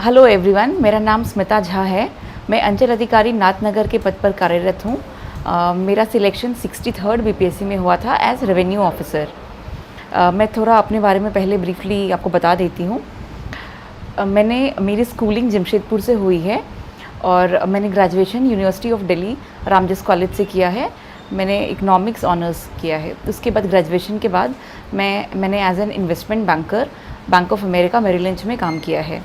Hello everyone, मेरा नाम स्मिता झा है। मैं अंचल अधिकारी नाथनगर के पद पर कार्यरत हूँ। मेरा सिलेक्शन 63rd बीपीएससी में हुआ था एज रेवेन्यू ऑफिसर। मैं थोड़ा अपने बारे में पहले ब्रीफली आपको बता देती हूँ। मेरी स्कूलिंग जमशेदपुर से हुई है और मैंने graduation university of Delhi Ramjas college से किया है। मैंने इकोनॉमिक्स ऑनर्स किया है। उसके बाद ग्रेजुएशन के बाद मैंने as an investment banker Bank of America Merrill Lynch में काम किया है।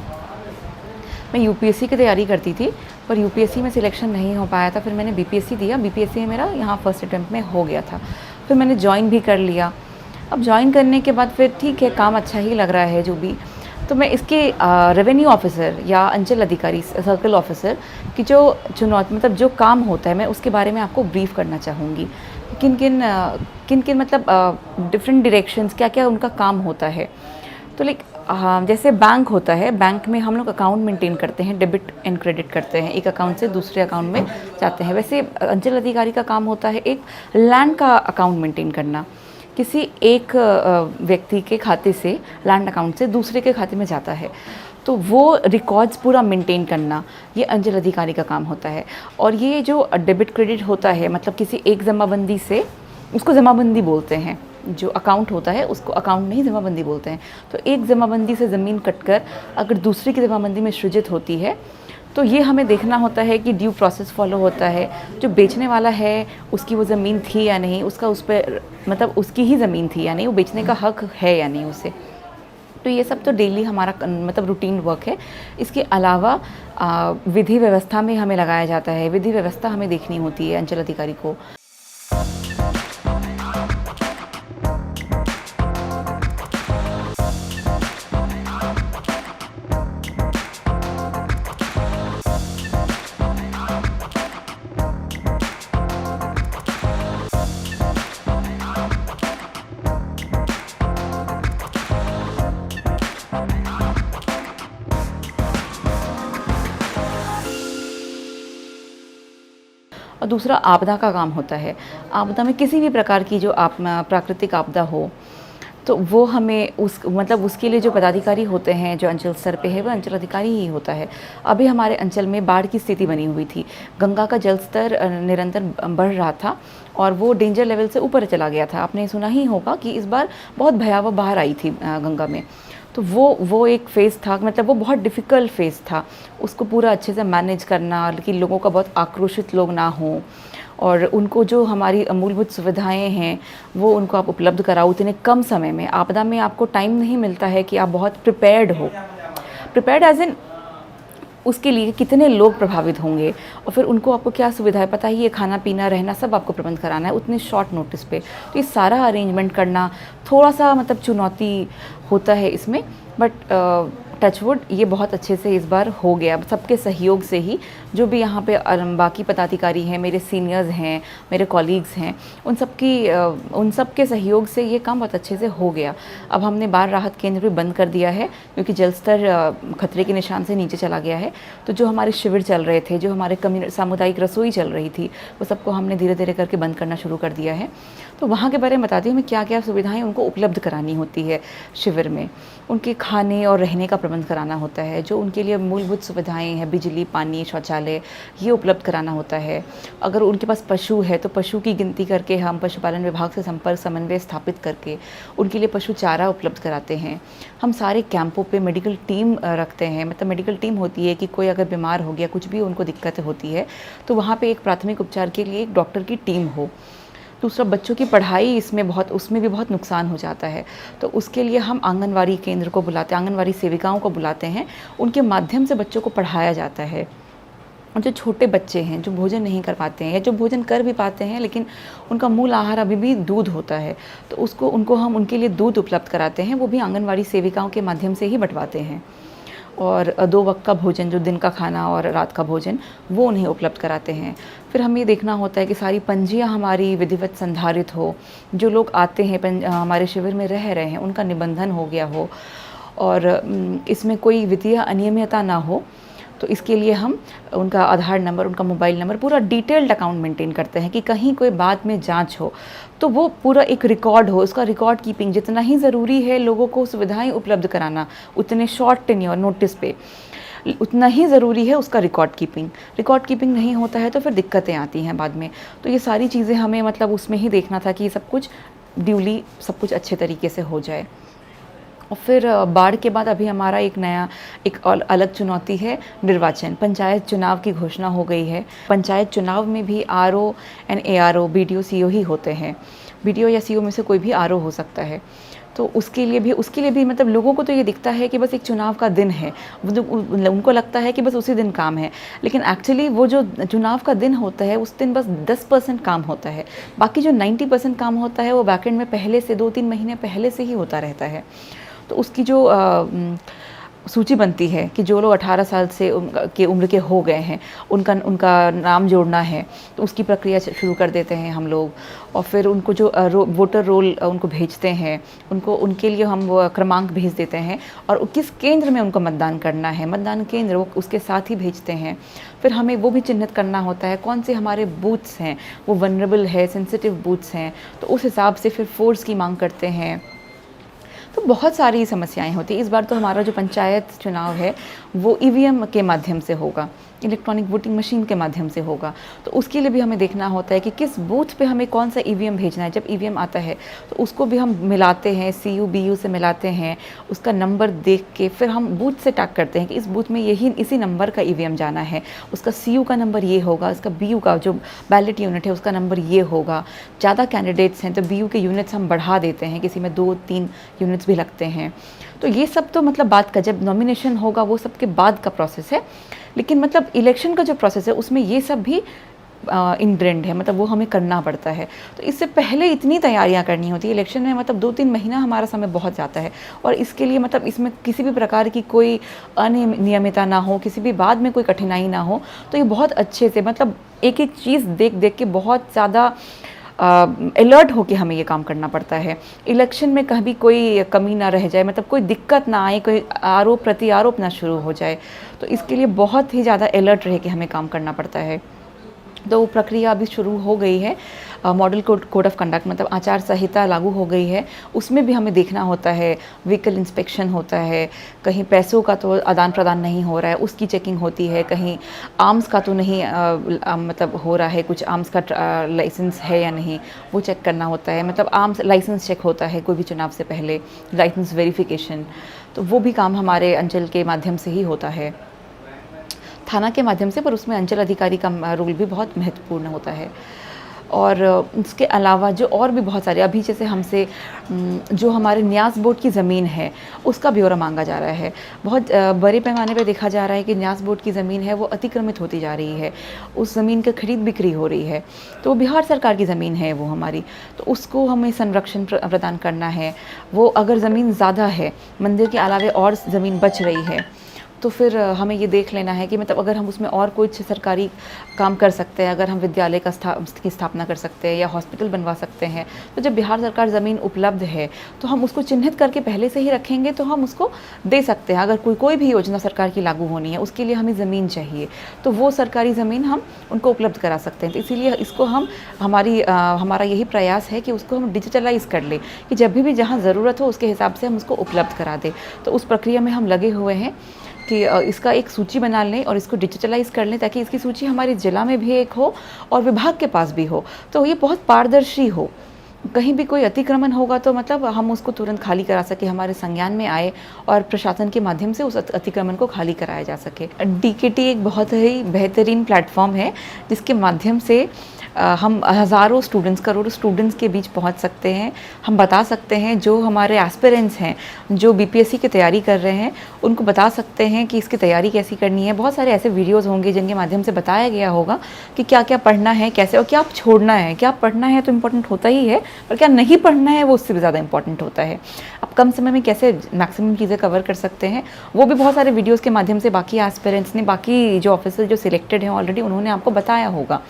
मैं यूपीएससी की तैयारी करती थी पर यूपीएससी में सिलेक्शन नहीं हो पाया था। फिर मैंने बीपीएससी दिया। बीपीएससी में मेरा यहाँ फर्स्ट अटैम्प्ट में हो गया था। फिर मैंने ज्वाइन भी कर लिया। अब ज्वाइन करने के बाद फिर ठीक है, काम अच्छा ही लग रहा है जो भी। तो मैं इसके रेवेन्यू ऑफिसर या अंचल अधिकारी सर्कल ऑफिसर की जो चुनौती मतलब जो काम होता है, मैं उसके बारे में आपको ब्रीफ करना चाहूँगी। किन किन मतलब डिफरेंट डायरेक्शंस क्या क्या उनका काम होता है। तो हाँ, जैसे बैंक होता है, बैंक में हम लोग अकाउंट मेंटेन करते हैं, डेबिट एंड क्रेडिट करते हैं, एक अकाउंट से दूसरे अकाउंट में जाते हैं। वैसे अंचल अधिकारी का काम होता है एक लैंड का अकाउंट मेंटेन करना। किसी एक व्यक्ति के खाते से लैंड अकाउंट से दूसरे के खाते में जाता है, तो वो रिकॉर्ड्स पूरा मेंटेन करना ये अंचल अधिकारी का काम होता है। और ये जो डेबिट क्रेडिट होता है, मतलब किसी एक जमाबंदी से, उसको जमाबंदी बोलते हैं। जो अकाउंट होता है उसको अकाउंट नहीं जमाबंदी बोलते हैं। तो एक जमाबंदी से ज़मीन कटकर अगर दूसरी की जमाबंदी में सृजित होती है, तो ये हमें देखना होता है कि ड्यू प्रोसेस फॉलो होता है। जो बेचने वाला है उसकी वो ज़मीन थी या नहीं, उसका उस पर मतलब उसकी ही ज़मीन थी या नहीं, वो बेचने का हक है या नहीं उसे। तो ये सब तो डेली हमारा मतलब रूटीन वर्क है। इसके अलावा विधि व्यवस्था में हमें लगाया जाता है। विधि व्यवस्था हमें देखनी होती है अंचल अधिकारी को। और दूसरा आपदा का काम होता है। आपदा में किसी भी प्रकार की जो प्राकृतिक आपदा हो, तो वो हमें उसके लिए जो पदाधिकारी होते हैं, जो अंचल स्तर पे है, वो अंचल अधिकारी ही होता है। अभी हमारे अंचल में बाढ़ की स्थिति बनी हुई थी। गंगा का जल स्तर निरंतर बढ़ रहा था और वो डेंजर लेवल से ऊपर चला गया था। आपने सुना ही होगा कि इस बार बहुत भयावह बाढ़ आई थी गंगा में। तो वो एक फ़ेज़ था, मतलब वो बहुत डिफ़िकल्ट फ़ेज़ था। उसको पूरा अच्छे से मैनेज करना कि लोगों का बहुत आक्रोशित लोग ना हों और उनको जो हमारी मूलभूत सुविधाएं हैं वो उनको आप उपलब्ध कराओ उतने कम समय में। आपदा में आपको टाइम नहीं मिलता है कि आप बहुत प्रिपेयर्ड हो। प्रिपेयर्ड एज इन उसके लिए कितने लोग प्रभावित होंगे और फिर उनको आपको क्या सुविधाएं, पता ही है, खाना पीना रहना सब आपको प्रबंध कराना है उतने शॉर्ट नोटिस पे। तो ये सारा अरेंजमेंट करना थोड़ा सा मतलब चुनौती होता है इसमें, बट टचवुड ये बहुत अच्छे से इस बार हो गया सबके सहयोग से ही। जो भी यहाँ पे बाकी पदाधिकारी हैं, मेरे सीनियर्स हैं, मेरे कॉलीग्स हैं, उन सब के सहयोग से ये काम बहुत अच्छे से हो गया। अब हमने बाढ़ राहत केंद्र भी बंद कर दिया है क्योंकि जल स्तर खतरे के निशान से नीचे चला गया है। तो जो हमारे शिविर चल रहे थे, जो हमारे सामुदायिक रसोई चल रही थी, वो सबको हमने धीरे धीरे करके बंद करना शुरू कर दिया है। तो वहाँ के बारे में बताती हूँ मैं क्या क्या सुविधाएँ उनको उपलब्ध करानी होती है शिविर में। उनके खाने और रहने का प्रबंध कराना होता है। जो उनके लिए मूलभूत सुविधाएं हैं, बिजली, पानी, शौचालय, ये उपलब्ध कराना होता है। अगर उनके पास पशु है तो पशु की गिनती करके हम पशुपालन विभाग से संपर्क समन्वय स्थापित करके उनके लिए पशु चारा उपलब्ध कराते हैं। हम सारे कैंपों पे मेडिकल टीम रखते हैं। मतलब मेडिकल टीम होती है कि कोई अगर बीमार हो गया, कुछ भी उनको दिक्कत होती है, तो वहाँ पे एक प्राथमिक उपचार के लिए एक डॉक्टर की टीम हो। दूसरा, बच्चों की पढ़ाई उसमें भी बहुत नुकसान हो जाता है, तो उसके लिए हम आंगनवाड़ी केंद्र को बुलाते हैं, आंगनवाड़ी सेविकाओं को बुलाते हैं। उनके माध्यम से बच्चों को पढ़ाया जाता है। और जो छोटे बच्चे हैं जो भोजन नहीं कर पाते हैं या जो भोजन कर भी पाते हैं लेकिन उनका मूल आहार अभी भी दूध होता है, तो उनको हम उनके लिए दूध उपलब्ध कराते हैं। वो भी आंगनवाड़ी सेविकाओं के माध्यम से ही बंटवाते हैं। और 2 वक्त का भोजन, जो दिन का खाना और रात का भोजन, वो उन्हें उपलब्ध कराते हैं। फिर हमें ये देखना होता है कि सारी पंजियाँ हमारी विधिवत संधारित हो। जो लोग आते हैं हमारे शिविर में रह रहे हैं उनका निबंधन हो गया हो और इसमें कोई वित्तीय अनियमितता ना हो। तो इसके लिए हम उनका आधार नंबर, उनका मोबाइल नंबर, पूरा डिटेल्ड अकाउंट मेंटेन करते हैं कि कहीं कोई बाद में जांच हो तो वो पूरा एक रिकॉर्ड हो। उसका रिकॉर्ड कीपिंग जितना ही ज़रूरी है लोगों को सुविधाएं उपलब्ध कराना उतने शॉर्ट टेन्योर नोटिस पे, उतना ही ज़रूरी है उसका रिकॉर्ड कीपिंग। रिकॉर्ड कीपिंग नहीं होता है तो फिर दिक्कतें आती हैं बाद में। तो ये सारी चीज़ें हमें मतलब उसमें ही देखना था कि सब कुछ ड्यूली सब कुछ अच्छे तरीके से हो जाए। और फिर बाढ़ के बाद अभी हमारा एक और अलग चुनौती है निर्वाचन। पंचायत चुनाव की घोषणा हो गई है। पंचायत चुनाव में भी RO and ARO, BDO, CO ही होते हैं। बीडीओ या सीओ में से कोई भी आरओ हो सकता है। तो उसके लिए भी मतलब लोगों को तो ये दिखता है कि बस एक चुनाव का दिन है, उनको लगता है कि बस उसी दिन काम है, लेकिन एक्चुअली वो जो चुनाव का दिन होता है उस दिन बस 10% काम होता है। बाकी जो 90% काम होता है वो बैकएंड में पहले से 2-3 महीने पहले से ही होता रहता है। तो उसकी जो सूची बनती है कि जो लोग 18 साल से के उम्र के हो गए हैं उनका नाम जोड़ना है, तो उसकी प्रक्रिया शुरू कर देते हैं हम लोग। और फिर उनको जो वोटर रोल उनको भेजते हैं, उनके लिए हम वो क्रमांक भेज देते हैं और किस केंद्र में उनको मतदान करना है, मतदान केंद्र वो उसके साथ ही भेजते हैं। फिर हमें वो भी चिन्हित करना होता है कौन से हमारे बूथ्स हैं वो वनरेबल है, सेंसिटिव बूथ्स हैं, तो उस हिसाब से फिर फोर्स की मांग करते हैं। तो बहुत सारी समस्याएं होती हैं। इस बार तो हमारा जो पंचायत चुनाव है वो ईवीएम के माध्यम से होगा, इलेक्ट्रॉनिक वोटिंग मशीन के माध्यम से होगा। तो उसके लिए भी हमें देखना होता है कि किस बूथ पे हमें कौन सा ईवीएम भेजना है। जब ईवीएम आता है तो उसको भी हम मिलाते हैं, सीयू बीयू से मिलाते हैं, उसका नंबर देख के फिर हम बूथ से टैग करते हैं कि इस बूथ में इसी नंबर का ईवीएम जाना है, उसका सीयू का नंबर ये होगा, इसका बीयू का जो बैलेट यूनिट है उसका नंबर ये होगा। ज़्यादा कैंडिडेट्स हैं तो बीयू के यूनिट्स हम बढ़ा देते हैं, किसी में 2-3 यूनिट्स भी लगते हैं। तो ये सब तो मतलब बात का, जब नॉमिनेशन होगा वो सब के बाद का प्रोसेस है। लेकिन मतलब इलेक्शन का जो प्रोसेस है उसमें ये सब भी इनग्रेंड है, मतलब वो हमें करना पड़ता है। तो इससे पहले इतनी तैयारियां करनी होती है। इलेक्शन में मतलब 2-3 महीना हमारा समय बहुत जाता है और इसके लिए मतलब इसमें किसी भी प्रकार की कोई अनियमितता ना हो, किसी भी बाद में कोई कठिनाई ना हो। तो ये बहुत अच्छे से मतलब एक एक चीज़ देख देख के बहुत ज़्यादा अलर्ट होके हमें ये काम करना पड़ता है। इलेक्शन में कभी कोई कमी ना रह जाए, मतलब कोई दिक्कत ना आए, कोई आरोप प्रत्यारोप ना शुरू हो जाए। तो इसके लिए बहुत ही ज़्यादा अलर्ट रह के हमें काम करना पड़ता है। तो वो प्रक्रिया अभी शुरू हो गई है। मॉडल कोड ऑफ कंडक्ट मतलब आचार संहिता लागू हो गई है। उसमें भी हमें देखना होता है, व्हीकल इंस्पेक्शन होता है, कहीं पैसों का तो आदान प्रदान नहीं हो रहा है उसकी चेकिंग होती है, कहीं आर्म्स का तो नहीं मतलब हो रहा है, कुछ आर्म्स का लाइसेंस है या नहीं वो चेक करना होता है। मतलब आर्म्स लाइसेंस चेक होता है कोई भी चुनाव से पहले, लाइसेंस वेरिफिकेशन। तो वो भी काम हमारे अंचल के माध्यम से ही होता है, थाना के माध्यम से, पर उसमें अंचल अधिकारी का रोल भी बहुत महत्वपूर्ण होता है। और उसके अलावा जो और भी बहुत सारे, अभी जैसे हमसे जो हमारे न्यास बोर्ड की ज़मीन है उसका ब्यौरा मांगा जा रहा है। बहुत बड़े पैमाने पे देखा जा रहा है कि न्यास बोर्ड की ज़मीन है वो अतिक्रमित होती जा रही है, उस ज़मीन की खरीद बिक्री हो रही है। तो बिहार सरकार की ज़मीन है वो हमारी, तो उसको हमें संरक्षण प्रदान करना है। वो अगर ज़मीन ज़्यादा है, मंदिर के अलावे और ज़मीन बच रही है, तो फिर हमें ये देख लेना है कि मतलब अगर हम उसमें और कुछ सरकारी काम कर सकते हैं, अगर हम विद्यालय की स्थापना कर सकते हैं या हॉस्पिटल बनवा सकते हैं, तो जब बिहार सरकार ज़मीन उपलब्ध है तो हम उसको चिन्हित करके पहले से ही रखेंगे तो हम उसको दे सकते हैं। अगर कोई भी योजना सरकार की लागू होनी है उसके लिए हमें ज़मीन चाहिए तो वो सरकारी ज़मीन हम उनको उपलब्ध करा सकते हैं। तो इसीलिए इसको हमारा यही प्रयास है कि उसको हम डिजिटलाइज़ कर लें कि जब भी जहाँ ज़रूरत हो उसके हिसाब से हम उसको उपलब्ध करा दें। तो उस प्रक्रिया में हम लगे हुए हैं कि इसका एक सूची बना लें और इसको डिजिटलाइज़ कर लें ताकि इसकी सूची हमारे ज़िला में भी एक हो और विभाग के पास भी हो, तो ये बहुत पारदर्शी हो। कहीं भी कोई अतिक्रमण होगा तो मतलब हम उसको तुरंत खाली करा सके, हमारे संज्ञान में आए और प्रशासन के माध्यम से उस अतिक्रमण को खाली कराया जा सके। डीकेटी एक बहुत ही बेहतरीन प्लेटफॉर्म है जिसके माध्यम से हम हज़ारों स्टूडेंट्स, करोड़ों स्टूडेंट्स के बीच पहुंच सकते हैं। हम बता सकते हैं जो हमारे एस्पिरेंट्स हैं, जो बीपीएससी की तैयारी कर रहे हैं, उनको बता सकते हैं कि इसकी तैयारी कैसी करनी है। बहुत सारे ऐसे वीडियोस होंगे जिनके माध्यम से बताया गया होगा कि क्या क्या पढ़ना है, कैसे, और क्या आप छोड़ना है। क्या पढ़ना है तो इम्पोर्टेंट होता ही है, पर क्या नहीं पढ़ना है वो उससे भी ज़्यादा इंपॉर्टेंट होता है। आप कम समय में कैसे मैक्सिमम चीज़ें कवर कर सकते हैं, वो भी बहुत सारे वीडियोज़ के माध्यम से बाकी एस्पिरेंट्स ने, बाकी जो ऑफिसर जो सिलेक्टेड हैं ऑलरेडी, उन्होंने आपको बताया होगा।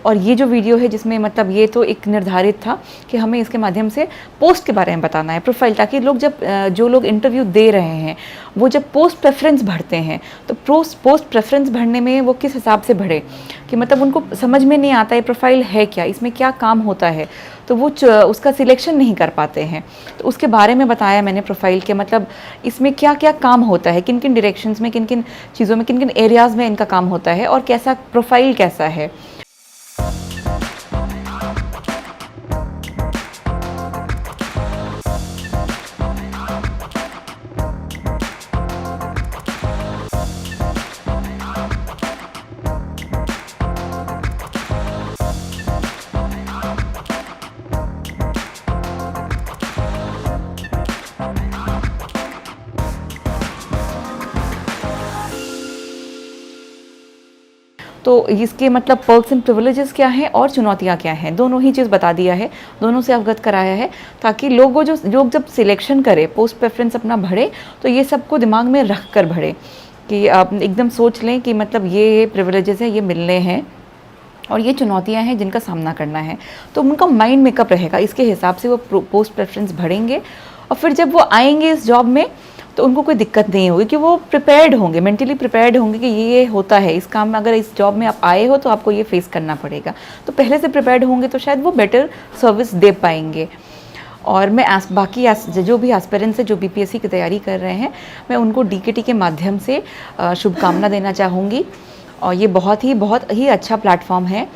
और ये जो वीडियो है जिसमें मतलब ये तो एक निर्धारित था कि हमें इसके माध्यम से पोस्ट के बारे में बताना है, प्रोफाइल, ताकि लोग जब जो लोग इंटरव्यू दे रहे हैं वो जब पोस्ट प्रेफरेंस भरते हैं तो पोस्ट प्रेफरेंस भरने में वो किस हिसाब से भरे कि मतलब उनको समझ में नहीं आता है प्रोफाइल है क्या, इसमें क्या काम होता है, तो वो उसका सिलेक्शन नहीं कर पाते हैं। तो उसके बारे में बताया मैंने प्रोफाइल के, मतलब इसमें क्या क्या काम होता है, किन किन डायरेक्शंस में, किन किन चीज़ों में, किन किन एरियाज़ में इनका काम होता है और कैसा प्रोफाइल कैसा है। तो इसके मतलब पर्क्स एंड प्रिविलेजेस क्या हैं और चुनौतियाँ क्या हैं, दोनों ही चीज़ बता दिया है, दोनों से अवगत कराया है, ताकि लोग जब सिलेक्शन करे, पोस्ट प्रेफरेंस अपना भरे, तो ये सबको दिमाग में रख कर भरे कि आप एकदम सोच लें कि मतलब ये प्रिविलेजेस हैं, ये मिलने हैं और ये चुनौतियाँ हैं जिनका सामना करना है। तो उनका माइंड मेकअप रहेगा, इसके हिसाब से वो पोस्ट प्रेफरेंस भरेंगे और फिर जब वो आएंगे इस जॉब में तो उनको कोई दिक्कत नहीं होगी कि वो प्रिपेयर्ड होंगे, मेंटली प्रिपेयर्ड होंगे कि ये होता है इस काम में, अगर इस जॉब में आप आए हो तो आपको ये फेस करना पड़ेगा। तो पहले से प्रिपेयर्ड होंगे तो शायद वो बेटर सर्विस दे पाएंगे। और मैं बाकी जो भी एस्पिरेंट्स हैं जो बीपीएससी की तैयारी कर रहे हैं, मैं उनको डीकेटी के माध्यम से शुभकामना देना चाहूँगी। और ये बहुत ही अच्छा प्लेटफॉर्म है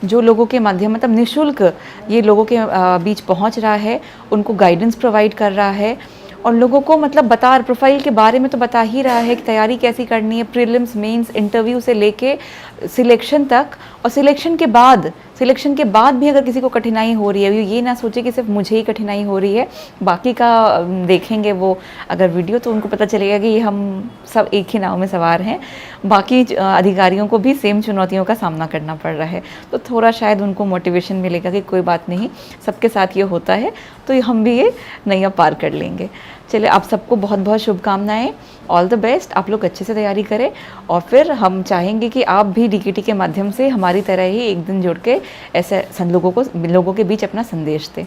जो लोगों के माध्यम मतलब निःशुल्क ये लोगों के बीच पहुंच रहा है, उनको गाइडेंस प्रोवाइड कर रहा है और लोगों को मतलब प्रोफाइल के बारे में तो बता ही रहा है कि तैयारी कैसी करनी है, प्रीलिम्स, मेंस, इंटरव्यू से लेके सिलेक्शन तक। और सिलेक्शन के बाद भी अगर किसी को कठिनाई हो रही है, ये ना सोचे कि सिर्फ मुझे ही कठिनाई हो रही है, बाकी का देखेंगे वो अगर वीडियो तो उनको पता चलेगा कि हम सब एक ही नाव में सवार हैं, बाकी अधिकारियों को भी सेम चुनौतियों का सामना करना पड़ रहा है। तो थोड़ा शायद उनको मोटिवेशन मिलेगा कि कोई बात नहीं, सबके साथ ये होता है, तो हम भी ये नैया पार कर लेंगे। चलिए, आप सबको बहुत बहुत शुभकामनाएं, ऑल द बेस्ट, आप लोग अच्छे से तैयारी करें और फिर हम चाहेंगे कि आप भी डीकेटी के माध्यम से हमारी तरह ही एक दिन जुड़ के ऐसे लोगों के बीच अपना संदेश दें।